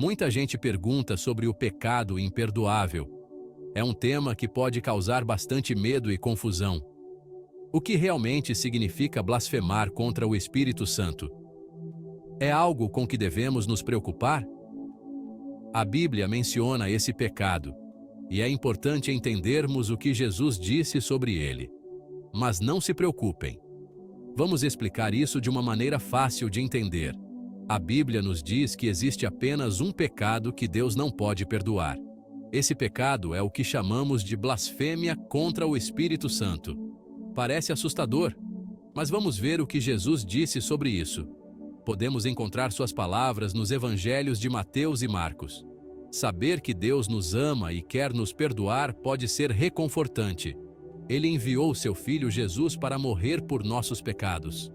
Muita gente pergunta sobre o pecado imperdoável. É um tema que pode causar bastante medo e confusão. O que realmente significa blasfemar contra o Espírito Santo? É algo com que devemos nos preocupar? A Bíblia menciona esse pecado, e é importante entendermos o que Jesus disse sobre ele. Mas não se preocupem. Vamos explicar isso de uma maneira fácil de entender. A Bíblia nos diz que existe apenas um pecado que Deus não pode perdoar. Esse pecado é o que chamamos de blasfêmia contra o Espírito Santo. Parece assustador, mas vamos ver o que Jesus disse sobre isso. Podemos encontrar suas palavras nos evangelhos de Mateus e Marcos. Saber que Deus nos ama e quer nos perdoar pode ser reconfortante. Ele enviou seu Filho Jesus para morrer por nossos pecados.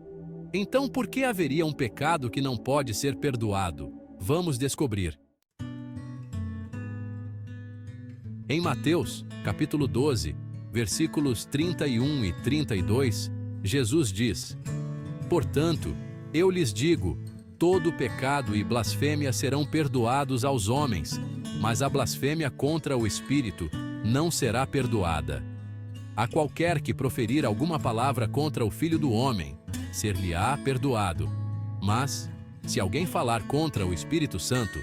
Então, por que haveria um pecado que não pode ser perdoado? Vamos descobrir. Em Mateus, capítulo 12, versículos 31 e 32, Jesus diz: Portanto, eu lhes digo, todo pecado e blasfêmia serão perdoados aos homens, mas a blasfêmia contra o Espírito não será perdoada. A qualquer que proferir alguma palavra contra o Filho do Homem, ser-lhe-á perdoado. Mas, se alguém falar contra o Espírito Santo,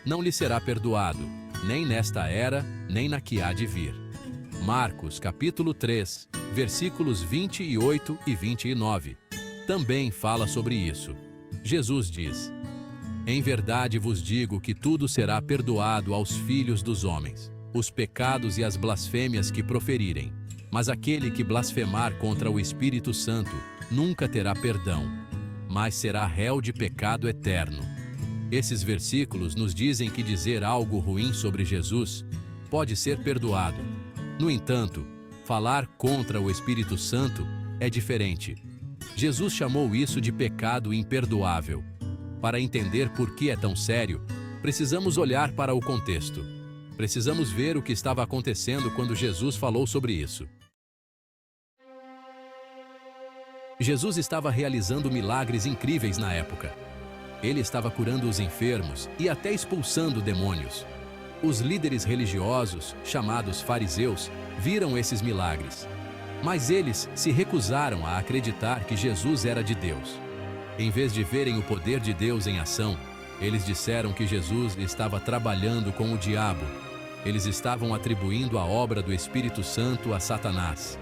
não lhe será perdoado, nem nesta era, nem na que há de vir. Marcos, capítulo 3, versículos 28 e 29, também fala sobre isso. Jesus diz: Em verdade vos digo que tudo será perdoado aos filhos dos homens, os pecados e as blasfêmias que proferirem. Mas aquele que blasfemar contra o Espírito Santo nunca terá perdão, mas será réu de pecado eterno. Esses versículos nos dizem que dizer algo ruim sobre Jesus pode ser perdoado. No entanto, falar contra o Espírito Santo é diferente. Jesus chamou isso de pecado imperdoável. Para entender por que é tão sério, precisamos olhar para o contexto. Precisamos ver o que estava acontecendo quando Jesus falou sobre isso. Jesus estava realizando milagres incríveis na época. Ele estava curando os enfermos e até expulsando demônios. Os líderes religiosos, chamados fariseus, viram esses milagres. Mas eles se recusaram a acreditar que Jesus era de Deus. Em vez de verem o poder de Deus em ação, eles disseram que Jesus estava trabalhando com o diabo. Eles estavam atribuindo a obra do Espírito Santo a Satanás.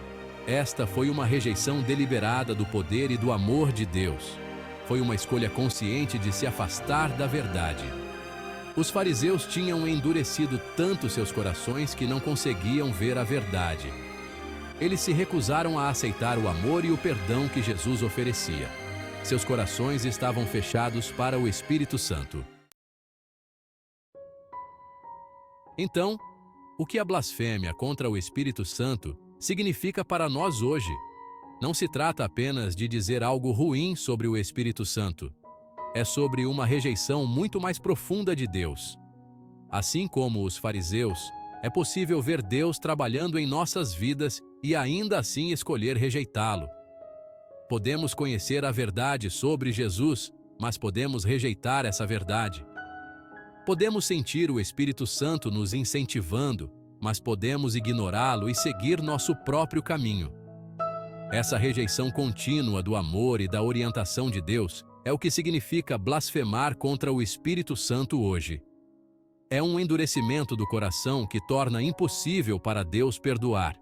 Esta foi uma rejeição deliberada do poder e do amor de Deus. Foi uma escolha consciente de se afastar da verdade. Os fariseus tinham endurecido tanto seus corações que não conseguiam ver a verdade. Eles se recusaram a aceitar o amor e o perdão que Jesus oferecia. Seus corações estavam fechados para o Espírito Santo. Então, o que a blasfêmia contra o Espírito Santo significa para nós hoje? Não se trata apenas de dizer algo ruim sobre o Espírito Santo. É sobre uma rejeição muito mais profunda de Deus. Assim como os fariseus, é possível ver Deus trabalhando em nossas vidas e ainda assim escolher rejeitá-lo. Podemos conhecer a verdade sobre Jesus, mas podemos rejeitar essa verdade. Podemos sentir o Espírito Santo nos incentivando, mas podemos ignorá-lo e seguir nosso próprio caminho. Essa rejeição contínua do amor e da orientação de Deus é o que significa blasfemar contra o Espírito Santo hoje. É um endurecimento do coração que torna impossível para Deus perdoar.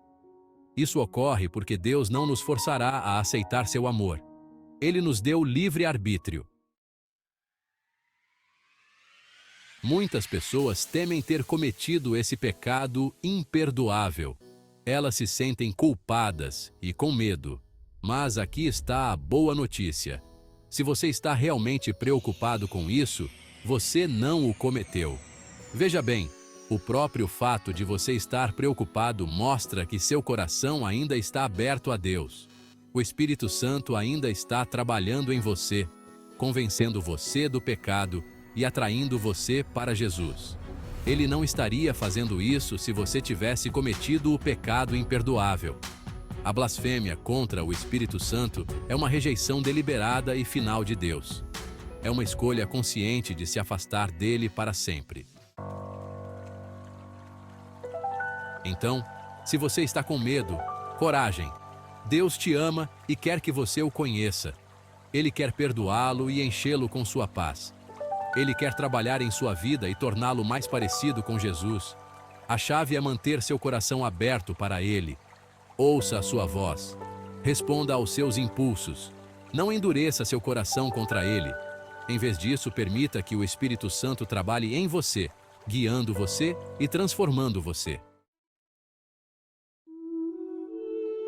Isso ocorre porque Deus não nos forçará a aceitar seu amor. Ele nos deu livre arbítrio. Muitas pessoas temem ter cometido esse pecado imperdoável. Elas se sentem culpadas e com medo. Mas aqui está a boa notícia. Se você está realmente preocupado com isso, você não o cometeu. Veja bem, o próprio fato de você estar preocupado mostra que seu coração ainda está aberto a Deus. O Espírito Santo ainda está trabalhando em você, convencendo você do pecado e atraindo você para Jesus. Ele não estaria fazendo isso se você tivesse cometido o pecado imperdoável. A blasfêmia contra o Espírito Santo é uma rejeição deliberada e final de Deus. É uma escolha consciente de se afastar dele para sempre. Então, se você está com medo, coragem. Deus te ama e quer que você o conheça. Ele quer perdoá-lo e enchê-lo com sua paz. Ele quer trabalhar em sua vida e torná-lo mais parecido com Jesus. A chave é manter seu coração aberto para Ele. Ouça a sua voz. Responda aos seus impulsos. Não endureça seu coração contra Ele. Em vez disso, permita que o Espírito Santo trabalhe em você, guiando você e transformando você.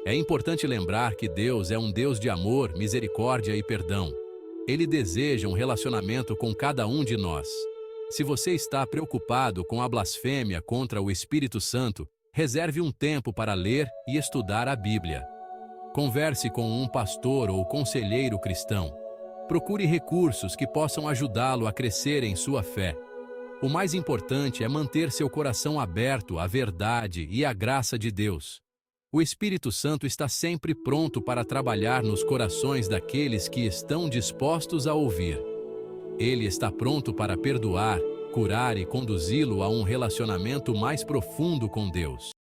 É importante lembrar que Deus é um Deus de amor, misericórdia e perdão. Ele deseja um relacionamento com cada um de nós. Se você está preocupado com a blasfêmia contra o Espírito Santo, reserve um tempo para ler e estudar a Bíblia. Converse com um pastor ou conselheiro cristão. Procure recursos que possam ajudá-lo a crescer em sua fé. O mais importante é manter seu coração aberto à verdade e à graça de Deus. O Espírito Santo está sempre pronto para trabalhar nos corações daqueles que estão dispostos a ouvir. Ele está pronto para perdoar, curar e conduzi-lo a um relacionamento mais profundo com Deus.